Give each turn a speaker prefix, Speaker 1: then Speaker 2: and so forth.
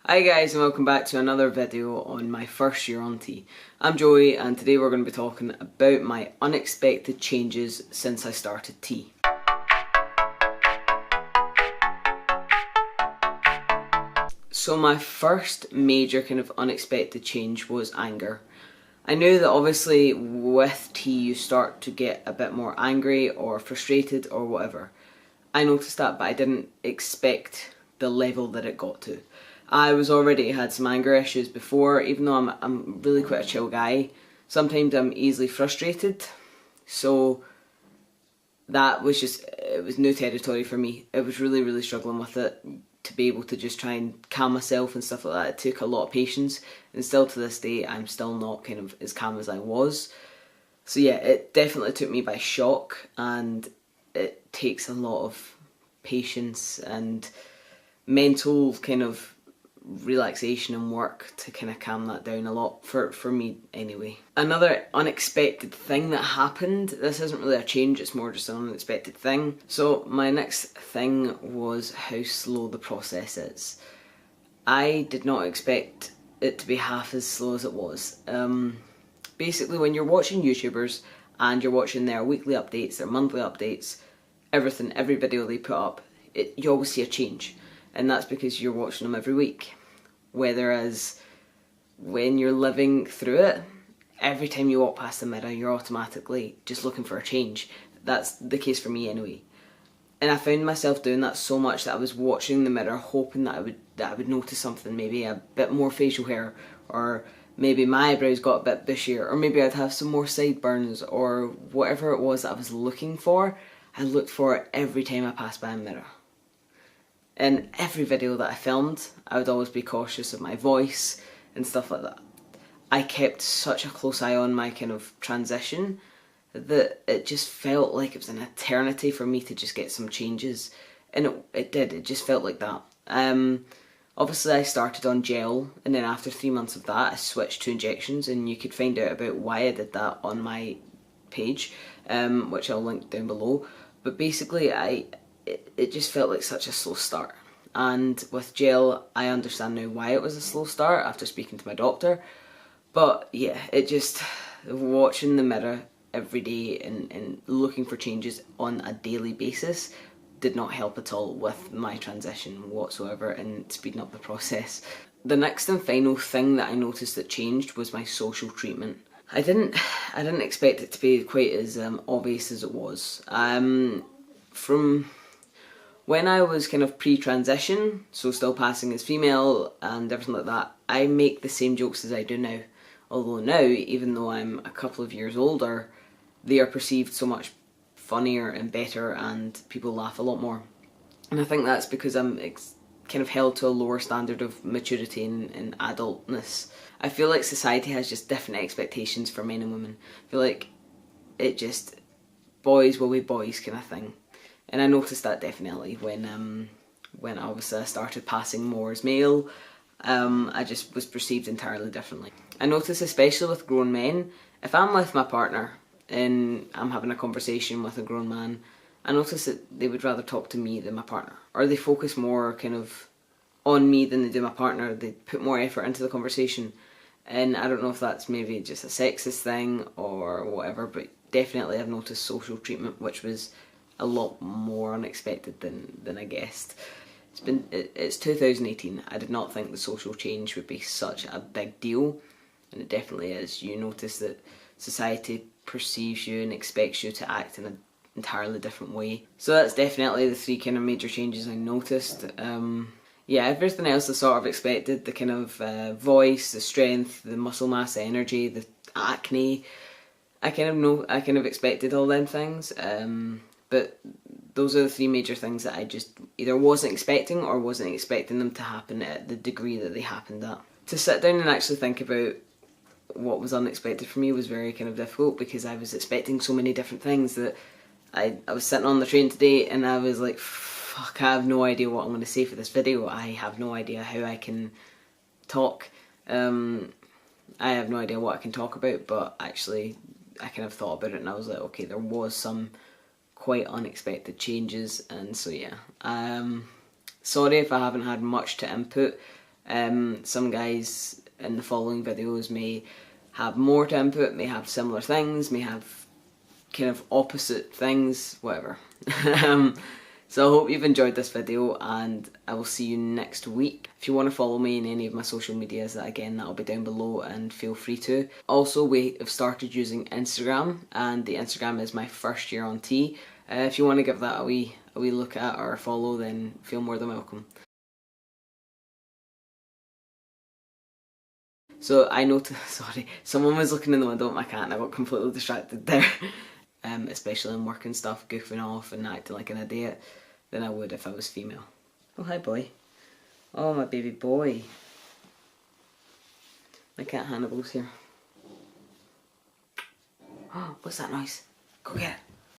Speaker 1: Hi guys and welcome back to another video on my first year on T. I'm Joey and today we're going to be talking about my unexpected changes since I started T. So my first major kind of unexpected change was anger. I knew that obviously with T you start to get a bit more angry or frustrated or whatever. I noticed that, but I didn't expect the level that it got to. I was already had some anger issues before, even though I'm really quite a chill guy. Sometimes I'm easily frustrated, so that was it was new territory for me. I was really struggling with it, to be able to just try and calm myself and stuff like that. It took a lot of patience, and still to this day I'm still not kind of as calm as I was. So yeah, it definitely took me by shock, and it takes a lot of patience and mental kind of relaxation and work to kind of calm that down a lot, for me anyway. Another unexpected thing that happened, this isn't really a change, it's more just an unexpected thing. So my next thing was how slow the process is. I did not expect it to be half as slow as it was. Basically when you're watching YouTubers and you're watching their weekly updates, their monthly updates, everything, every video they put up, you always see a change. And that's because you're watching them every week. Whereas when you're living through it, every time you walk past the mirror, you're automatically just looking for a change. That's the case for me anyway. And I found myself doing that so much that I was watching the mirror hoping that I would notice something, maybe a bit more facial hair, or maybe my eyebrows got a bit bushier, or maybe I'd have some more sideburns, or whatever it was that I was looking for. I looked for it every time I passed by a mirror. In every video that I filmed, I would always be cautious of my voice and stuff like that. I kept such a close eye on my kind of transition that it just felt like it was an eternity for me to just get some changes. And it did, it just felt like that. Obviously I started on gel, and then after 3 months of that I switched to injections, and you could find out about why I did that on my page, which I'll link down below. But basically it just felt like such a slow start. And with gel, I understand now why it was a slow start after speaking to my doctor. But yeah, it just, watching the mirror every day and looking for changes on a daily basis did not help at all with my transition whatsoever and speeding up the process. The next and final thing that I noticed that changed was my social treatment. I didn't expect it to be quite as obvious as it was. From when I was kind of pre-transition, so still passing as female and everything like that, I make the same jokes as I do now. Although now, even though I'm a couple of years older, they are perceived so much funnier and better, and people laugh a lot more. And I think that's because I'm kind of held to a lower standard of maturity and adultness. I feel like society has just different expectations for men and women. I feel like it just, boys will be boys kind of thing. And I noticed that definitely when obviously I started passing more as male. I just was perceived entirely differently. I noticed, especially with grown men, if I'm with my partner and I'm having a conversation with a grown man, I notice that they would rather talk to me than my partner. Or they focus more kind of on me than they do my partner. They put more effort into the conversation. And I don't know if that's maybe just a sexist thing or whatever, but definitely I've noticed social treatment, which was a lot more unexpected than I guessed. It's 2018. I did not think the social change would be such a big deal, and it definitely is. You notice that society perceives you and expects you to act in an entirely different way. So that's definitely the three kind of major changes I noticed. Yeah, everything else I sort of expected, the kind of voice, the strength, the muscle mass, the energy, the acne. I kind of expected all them things. But those are the three major things that I just either wasn't expecting or wasn't expecting them to happen at the degree that they happened at. To sit down and actually think about what was unexpected for me was very kind of difficult, because I was expecting so many different things that I was sitting on the train today and I was like, fuck, I have no idea what I'm going to say for this video. I have no idea how I can talk. I have no idea what I can talk about, but actually I kind of thought about it and I was like, okay, there was some quite unexpected changes, and so yeah. Sorry if I haven't had much to input. Some guys in the following videos may have more to input, may have similar things, may have kind of opposite things, whatever. So I hope you've enjoyed this video, and I will see you next week. If you want to follow me in any of my social medias, again, that'll be down below, and feel free to. Also, we have started using Instagram, and the Instagram is My First Year on T. If you want to give that a wee look at or follow, then feel more than welcome. So I noticed, sorry, someone was looking in the window at my cat and I got completely distracted there. Especially in work and stuff, goofing off and acting like an idiot than I would if I was female. Oh, hi boy. Oh, my baby boy. My cat Hannibal's here. Oh, what's that noise? Go get it.